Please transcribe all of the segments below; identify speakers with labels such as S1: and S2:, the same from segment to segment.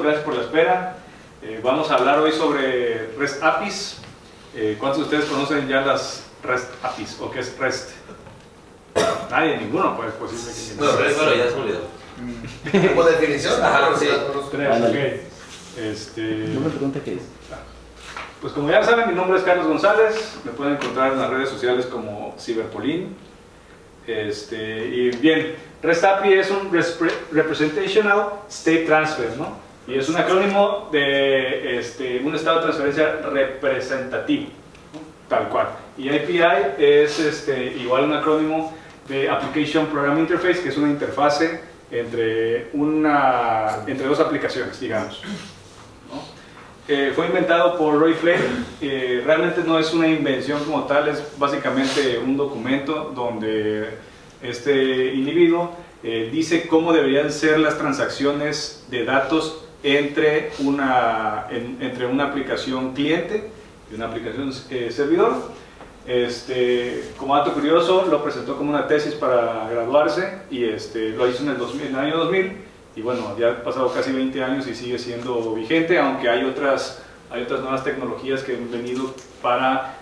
S1: gracias por la espera. Vamos a hablar hoy sobre REST APIs. ¿Cuántos de ustedes conocen ya las REST APIs o qué es REST? Nadie, ninguno, pues posible que
S2: no, REST, bueno, ya se olvidó.
S3: ¿Como definición?
S2: Ajá, sí.
S4: No me pregunta qué es.
S1: Pues como ya saben, mi nombre es Carlos González. Me pueden encontrar en las redes sociales como Ciberpolín. Y bien, REST API es un Representational State Transfer, ¿no? Y es un acrónimo de un estado de transferencia representativo, ¿no? Tal cual. Y API es igual un acrónimo de Application Program Interface, que es una interfase entre dos aplicaciones, digamos, ¿no? Fue inventado por Roy Flake. Realmente no es una invención como tal, es básicamente un documento donde este individuo dice cómo deberían ser las transacciones de datos entre una aplicación cliente y una aplicación servidor. Como dato curioso, lo presentó como una tesis para graduarse y lo hizo en el año 2000. Y bueno, ya han pasado casi 20 años y sigue siendo vigente, aunque hay otras nuevas tecnologías que han venido para,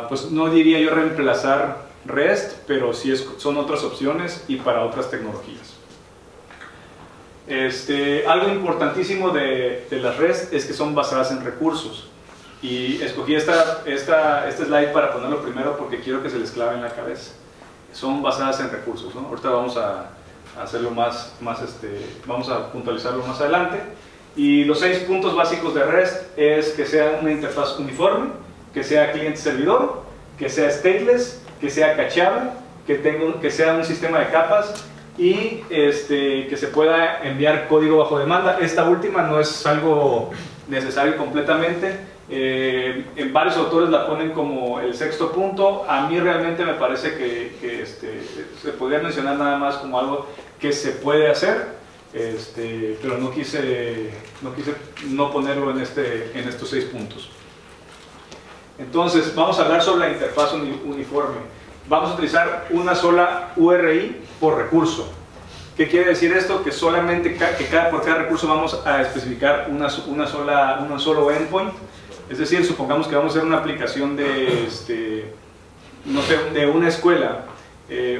S1: pues no diría yo reemplazar REST, pero sí son otras opciones y para otras tecnologías. Algo importantísimo de las REST es que son basadas en recursos. Y escogí este slide para ponerlo primero porque quiero que se les clave en la cabeza. Son basadas en recursos, ¿no? Ahorita vamos a hacerlo vamos a puntualizarlo más adelante. Y los 6 puntos básicos de REST es que sea una interfaz uniforme, que sea cliente-servidor, que sea stateless, que sea cacheable, que sea un sistema de capas y que se pueda enviar código bajo demanda. Esta última no es algo necesario completamente. En varios autores la ponen como el 6.º punto. A mí realmente me parece que se podría mencionar nada más como algo que se puede hacer, pero no quise no ponerlo en estos 6 puntos. Entonces vamos a hablar sobre la interfaz uniforme. Vamos a utilizar una sola URI por recurso. ¿Qué quiere decir esto? Que solamente por cada recurso vamos a especificar un solo endpoint. Es decir, supongamos que vamos a hacer una aplicación de una escuela.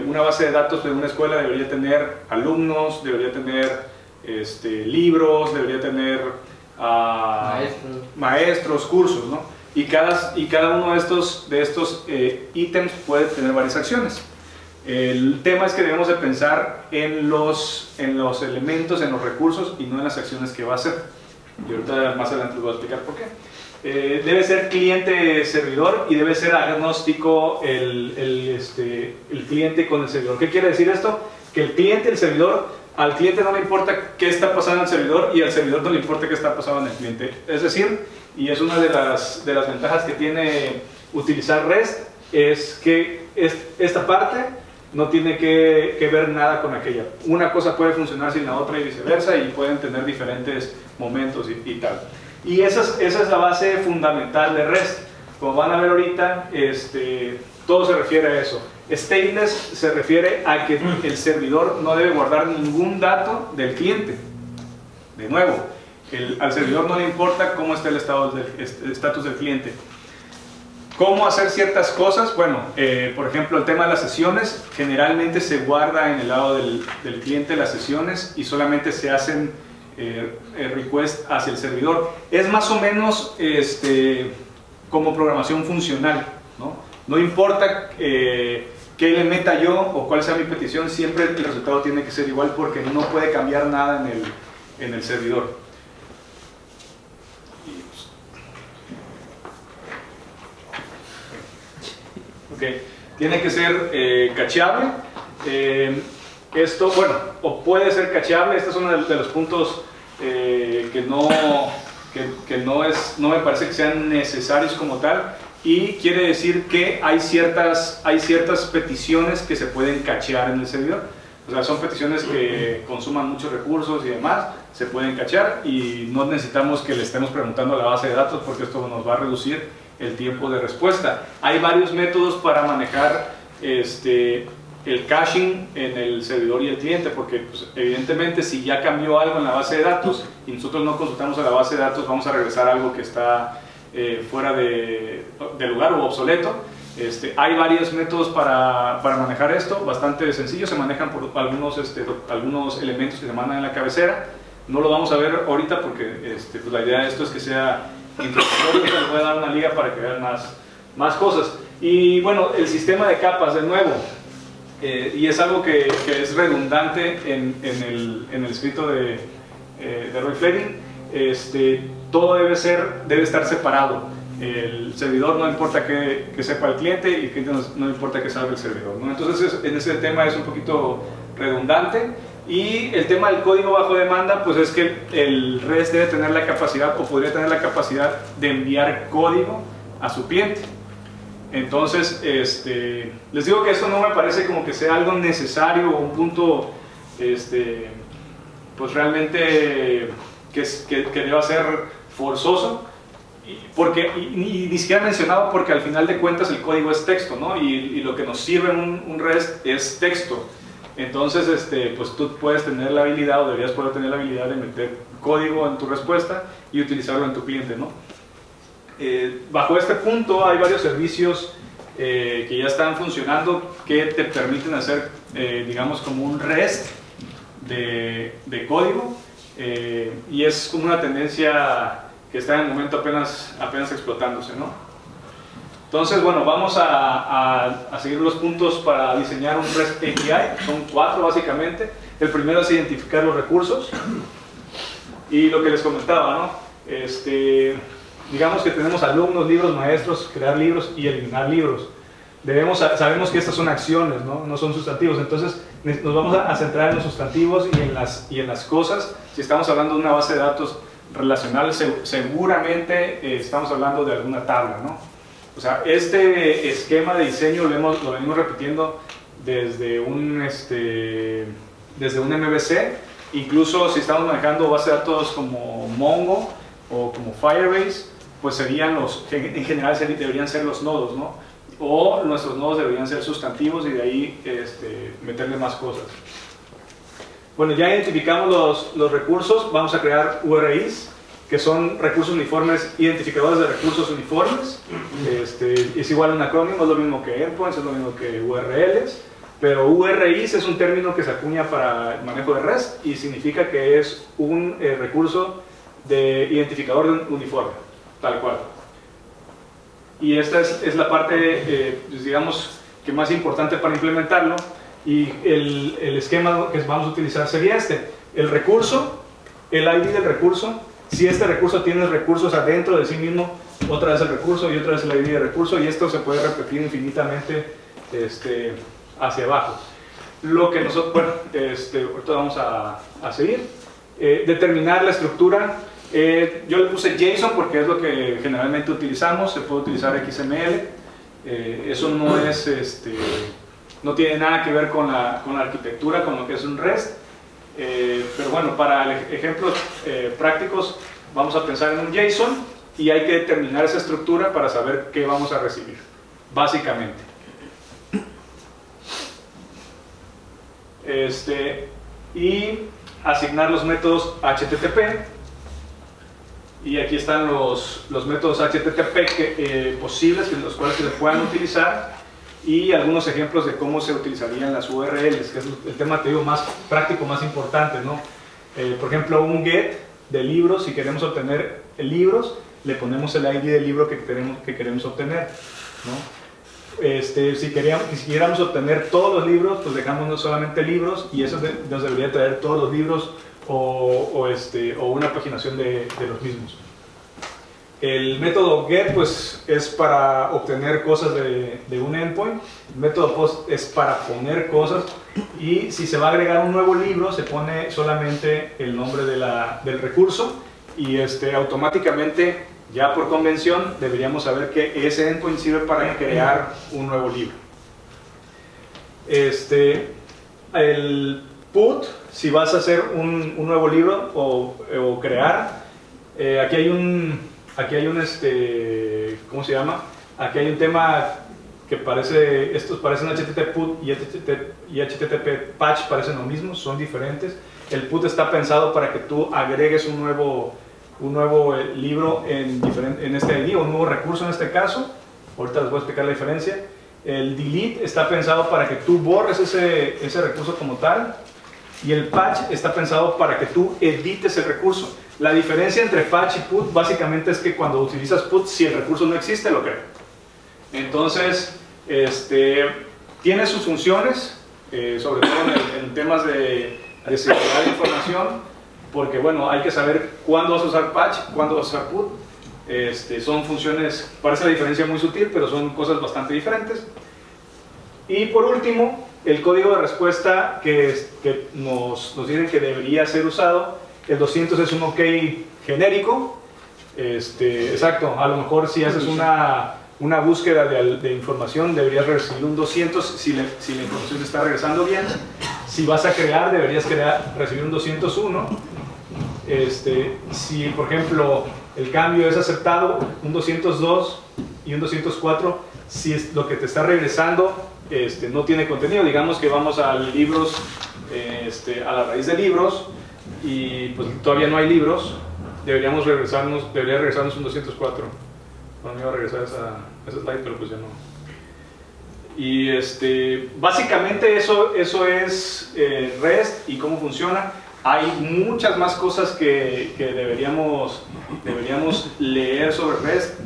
S1: Una base de datos de una escuela debería tener alumnos, debería tener libros, debería tener maestros, cursos, ¿no? Y cada uno de estos ítems puede tener varias acciones. El tema es que debemos de pensar en los elementos, en los recursos y no en las acciones que va a hacer. Y ahorita más adelante les voy a explicar por qué. Debe ser cliente-servidor y debe ser agnóstico el cliente con el servidor. ¿Qué quiere decir esto? Que el cliente y el servidor, al cliente no le importa qué está pasando en el servidor y al servidor no le importa qué está pasando en el cliente. Es decir, y es una de las ventajas que tiene utilizar REST, es que esta parte no tiene que ver nada con aquella. Una cosa puede funcionar sin la otra y viceversa, y pueden tener diferentes momentos y tal. Y esa es la base fundamental de REST. Como van a ver ahorita, todo se refiere a eso. Stateless se refiere a que el servidor no debe guardar ningún dato del cliente. De nuevo, al servidor no le importa cómo está el estatus del cliente. ¿Cómo hacer ciertas cosas? Bueno, por ejemplo, el tema de las sesiones, generalmente se guarda en el lado del cliente las sesiones y solamente se hacen request hacia el servidor. Es más o menos como programación funcional, ¿no? No importa qué le meta yo o cuál sea mi petición, siempre el resultado tiene que ser igual porque no puede cambiar nada en el servidor. Okay. Tiene que ser cacheable. Esto, bueno, o puede ser cacheable. Este es uno de los puntos que no me parece que sean necesarios como tal, y quiere decir que hay ciertas peticiones que se pueden cachear en el servidor. O sea, son peticiones que consuman muchos recursos y demás, se pueden cachear y no necesitamos que le estemos preguntando a la base de datos porque esto nos va a reducir el tiempo de respuesta. Hay varios métodos para manejar el caching en el servidor y el cliente, porque pues, evidentemente si ya cambió algo en la base de datos y nosotros no consultamos a la base de datos, vamos a regresar a algo que está fuera de lugar o obsoleto. Hay varios métodos para manejar esto, bastante sencillos, se manejan por algunos elementos que se mandan en la cabecera. No lo vamos a ver ahorita porque pues la idea de esto es que sea introductorio, les voy a dar una liga para que vean más cosas. Y bueno, el sistema de capas, de nuevo, y es algo que es redundante en el escrito de Roy Fleming. Todo debe estar separado. El servidor no importa que sepa el cliente y el cliente no importa que salga el servidor, ¿no? Entonces en ese tema es un poquito redundante. Y el tema del código bajo demanda, pues es que el REST debe tener la capacidad o podría tener la capacidad de enviar código a su cliente. Entonces, les digo que esto no me parece como que sea algo necesario o un punto, pues realmente que deba ser forzoso, porque, y ni siquiera mencionado porque al final de cuentas el código es texto, ¿no? Y lo que nos sirve en un REST es texto. Entonces, pues tú puedes tener la habilidad o deberías poder tener la habilidad de meter código en tu respuesta y utilizarlo en tu cliente, ¿no? Bajo este punto hay varios servicios que ya están funcionando que te permiten hacer, digamos, como un REST de código, y es como una tendencia que está en el momento apenas explotándose, ¿no? Entonces, bueno, vamos a seguir los puntos para diseñar un REST API. Son 4 básicamente. El primero es identificar los recursos y lo que les comentaba, ¿no? Digamos que tenemos alumnos, libros, maestros, crear libros y eliminar libros. Sabemos que estas son acciones, no son sustantivos. Entonces nos vamos a centrar en los sustantivos y en las cosas. Si estamos hablando de una base de datos relacional, seguramente estamos hablando de alguna tabla, ¿no? O sea, este esquema de diseño lo venimos repitiendo desde un MVC. Incluso si estamos manejando bases de datos como Mongo o como Firebase, pues en general deberían ser los nodos, ¿no? O nuestros nodos deberían ser sustantivos y de ahí meterle más cosas. Bueno, ya identificamos los recursos, vamos a crear URIs, que son recursos uniformes, identificadores de recursos uniformes. Es igual a un acrónimo, es lo mismo que endpoints, es lo mismo que URLs, pero URIs es un término que se acuña para el manejo de REST y significa que es un recurso de identificador uniforme, tal cual. Y esta es la parte, pues digamos, que más importante para implementarlo, y el esquema que vamos a utilizar sería el recurso, el ID del recurso. Si este recurso tiene recursos adentro de sí mismo, otra vez el recurso y otra vez el ID de recurso, y esto se puede repetir infinitamente hacia abajo. Lo que nosotros, bueno, ahorita vamos a seguir. Determinar la estructura. Yo le puse JSON porque es lo que generalmente utilizamos. Se puede utilizar XML. Eso no es, no tiene nada que ver con la arquitectura, con lo que es un REST. Pero bueno, para ejemplos prácticos vamos a pensar en un JSON y hay que determinar esa estructura para saber qué vamos a recibir, básicamente. Y asignar los métodos HTTP, y aquí están los métodos HTTP posibles, los cuales se puedan utilizar, y algunos ejemplos de cómo se utilizarían las URLs, que es el tema, te digo, más práctico, más importante, ¿no? Por ejemplo, un get de libros, si queremos obtener libros, le ponemos el ID del libro que queremos obtener, ¿no? Si quisiéramos obtener todos los libros, pues dejamos solamente libros, y eso nos debería traer todos los libros o una paginación de los mismos. El método get, pues, es para obtener cosas de un endpoint. El método post es para poner cosas, y si se va a agregar un nuevo libro se pone solamente el nombre del recurso, y automáticamente, ya por convención, deberíamos saber que ese endpoint sirve para crear un nuevo libro. El put, si vas a hacer un nuevo libro o crear, aquí hay un ¿cómo se llama? Aquí hay un tema que estos parecen HTTP PUT y HTTP patch parecen lo mismo, son diferentes. El PUT está pensado para que tú agregues un nuevo libro en este ID, o un nuevo recurso en este caso. Ahorita les voy a explicar la diferencia. El delete está pensado para que tú borres ese recurso como tal, y el patch está pensado para que tú edites el recurso. La diferencia entre patch y put básicamente es que cuando utilizas put, si el recurso no existe, lo crea. Entonces, tiene sus funciones, sobre todo en temas de seguridad de información, porque bueno, hay que saber cuándo vas a usar patch, cuándo vas a usar put. Son funciones, parece la diferencia muy sutil, pero son cosas bastante diferentes. Y por último, el código de respuesta que nos dicen que debería ser usado. El 200 es un OK genérico. Exacto, a lo mejor si haces una búsqueda de información, deberías recibir un 200 si la información te está regresando bien. Si vas a crear, deberías recibir un 201. Si por ejemplo el cambio es aceptado, un 202 y un 204, si es lo que te está regresando no tiene contenido. Digamos que vamos a libros, a la raíz de libros, y pues todavía no hay libros, debería regresarnos un 204. Bueno, me iba a regresar esa slide, pero pues ya no. Y básicamente eso es REST y cómo funciona. Hay muchas más cosas que deberíamos leer sobre REST.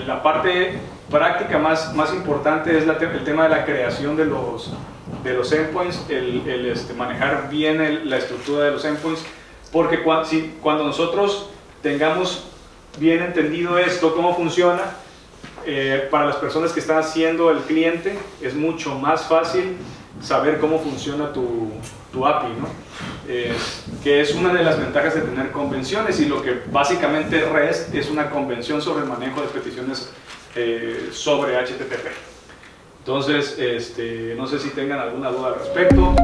S1: La parte práctica más importante es el tema de la creación de los endpoints, manejar bien la estructura de los endpoints, porque cuando nosotros tengamos bien entendido esto, cómo funciona, para las personas que están haciendo el cliente es mucho más fácil saber cómo funciona tu API, ¿no? Que es una de las ventajas de tener convenciones, y lo que básicamente REST es una convención sobre el manejo de peticiones sobre HTTP. Entonces, no sé si tengan alguna duda al respecto.